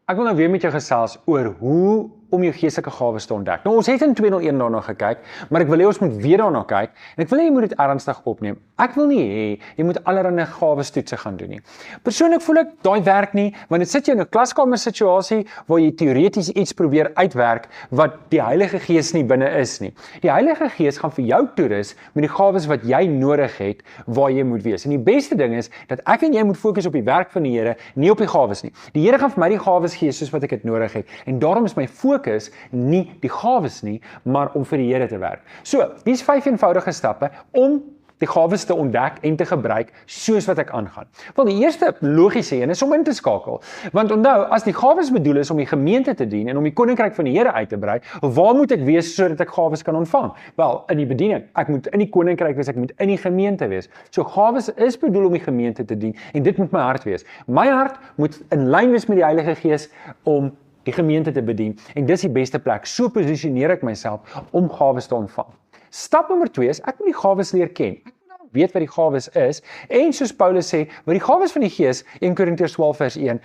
Ek wil nou weer met jou gesels oor hoe om jou geestelike gawes te ontdek. Nou ons het in 201 daarna gekyk, maar ek wil hê ons moet weer daarna kyk en ek wil hê jy moet dit ernstig opneem. Ek wil nie hê jy moet allerlei gawes toetse gaan doen nie. Persoonlik voel ek daai werk nie, want dit sit jou in 'n klaskamer situasie waar jy teoreties iets probeer uitwerk wat die Heilige Gees nie binne is nie. Die Heilige Gees gaan vir jou toerus met die gawes wat jy nodig het waar jy moet wees. En die beste ding is dat ek en jy moet fokus op die werk van die Here, nie op die gawes nie. Die Here gaan vir my die gawes gee soos wat ek dit nodig het. En daarom is my fokus nie die gawes nie, maar om vir die Here te werk. So, hier's 5 eenvoudige stappe om die gawes te ontdek en te gebruik soos wat ek aangaan. Wel, die eerste logiese een is om in te skakel. Want onthou, as die gawes bedoel is om die gemeente te dien en om die koninkryk van die Here uit te brei, waar moet ek wees sodat ek gawes kan ontvang? Wel, in die bediening. Ek moet in die koninkryk wees, ek moet in die gemeente wees. So gawes is bedoel om die gemeente te dien en dit moet my hart wees. My hart moet in lyn wees met die Heilige Gees om die gemeente te bedien en dis die beste plek. So posisioneer ek myself om gawes te ontvang. Stap nommer 2 is ek moet die gawes leer ken. Ek moet weet wat die gawes is en soos Paulus sê, wat die gawes van die Gees, 1 Korintiërs 12 vers 1,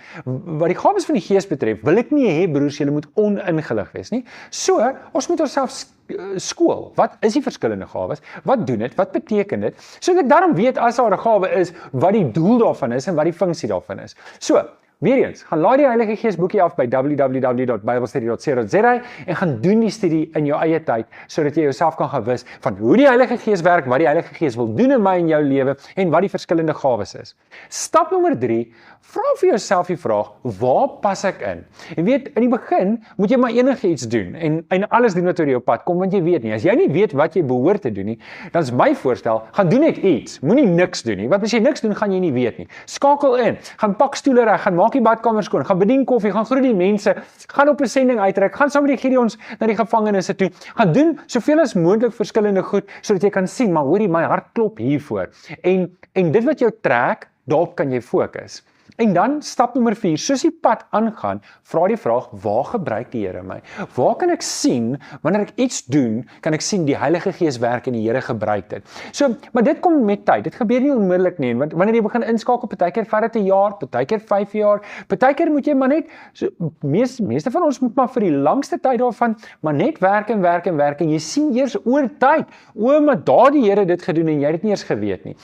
wat die gawes van die Gees betref, wil ek nie hê broers, julle moet oningelig wees nie. So, ons moet onsself skool. Wat is die verskillende gawes? Wat doen dit? Wat beteken dit? Sodat ek daarom weet as daar 'n gawe is, wat die doel daarvan is en wat die funksie daarvan is. So, weer eens, gaan laai die Heilige Gees boekie af by www.biblestudy.co.za en gaan doen die studie in jou eie tyd, sodat jy jouself kan gewis van hoe die Heilige Gees werk, wat die Heilige Gees wil doen in my en jou lewe en wat die verskillende gawes is. Stap nommer 3, vra vir jouself die vraag, waar pas ek in? En weet, in die begin moet jy maar enigiets doen en alles doen wat oor jou pad kom, want jy weet nie, as jy nie weet wat jy behoort te doen nie, dan is my voorstel, gaan doen net iets, moenie niks doen nie, want as jy niks doen, gaan jy nie weet nie. Skakel in, gaan pak stoele reg, gaan maak die badkamer skoon, gaan bedien koffie, gaan groet die mense, gaan op 'n sending uitreik, gaan saam met die Gideons na die gevangenisse toe, gaan doen soveel as moontlik verskillende goed, sodat jy kan sien, maar hoorie, my hart klop hiervoor. En dit wat jou trek, daarop kan jy fokus. En dan stap nommer 4, soos die pad aangaan, vra die vraag, waar gebruik die Here my? Waar kan ek sien, wanneer ek iets doen, kan ek sien die Heilige Gees werk en die Here gebruik dit. So, maar dit kom met tyd, dit gebeur nie onmiddellik nie, want wanneer jy begin inskakel, partykeer vat dit 'n jaar, partykeer 5 jaar, partykeer moet jy maar net, so, meeste van ons moet maar vir die langste tyd daarvan, maar net werk en werk en werk, en jy sien eers oor tyd, maar daar die Here dit gedoen en jy het dit nie eers geweet nie.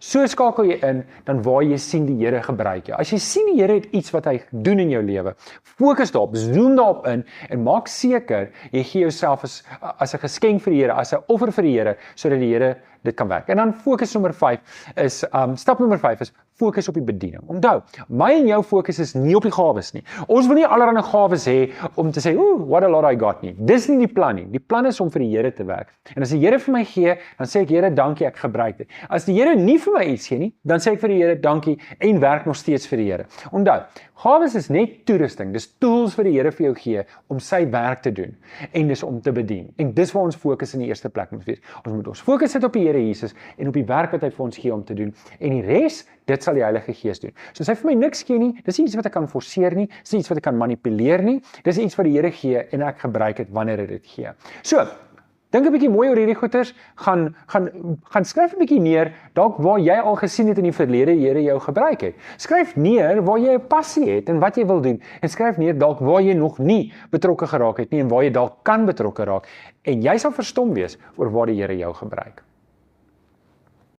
So skakel jy in, dan waar jy sien die Here gebruik jou. As jy sien die Here het iets wat hy doen in jou lewe, fokus daarop, zoom daarop in en maak seker jy gee jouself as 'n geskenk vir die Here, as 'n offer vir die Here, sodat die Here dit kan werk. En dan fokus nommer 5 is, stap nommer 5 is, fokus op die bediening. Onthou, my en jou fokus is nie op die gawes nie. Ons wil nie allerlei gawes hê om te sê, what a lot I got nie. Dis nie die plan nie. Die plan is om vir die Here te werk. En as die Here vir my gee, dan sê ek, Here, dankie, ek gebruik dit. As die Here nie vir my iets gee nie, dan sê ek vir die Here, dankie, en werk nog steeds vir die Here. Onthou, gawes is net toerusting, dis tools vir die Here vir jou gee, om sy werk te doen, en dis om te bedien. En dis waar ons fokus in die eerste plek moet wees. Ons moet ons fokus sit op die Here Jesus, en op die werk wat hy vir ons gee om te doen, en die res, dit sal die Heilige Gees doen. So as hy vir my niks gee nie, dis nie iets wat ek kan forceer nie, dis nie iets wat ek kan manipuleer nie, dis iets wat die Here gee, en ek gebruik dit wanneer hy dit gee. So, dink 'n bietjie mooi oor hierdie goeters, gaan skryf 'n bietjie neer, dalk waar jy al gesien het in die verlede die Here jou gebruik het. Skryf neer waar jy 'n passie het en wat jy wil doen, en skryf neer dalk waar jy nog nie betrokke geraak het nie en waar jy dalk kan betrokke raak, en jy sal verstom wees oor waar die Here jou gebruik.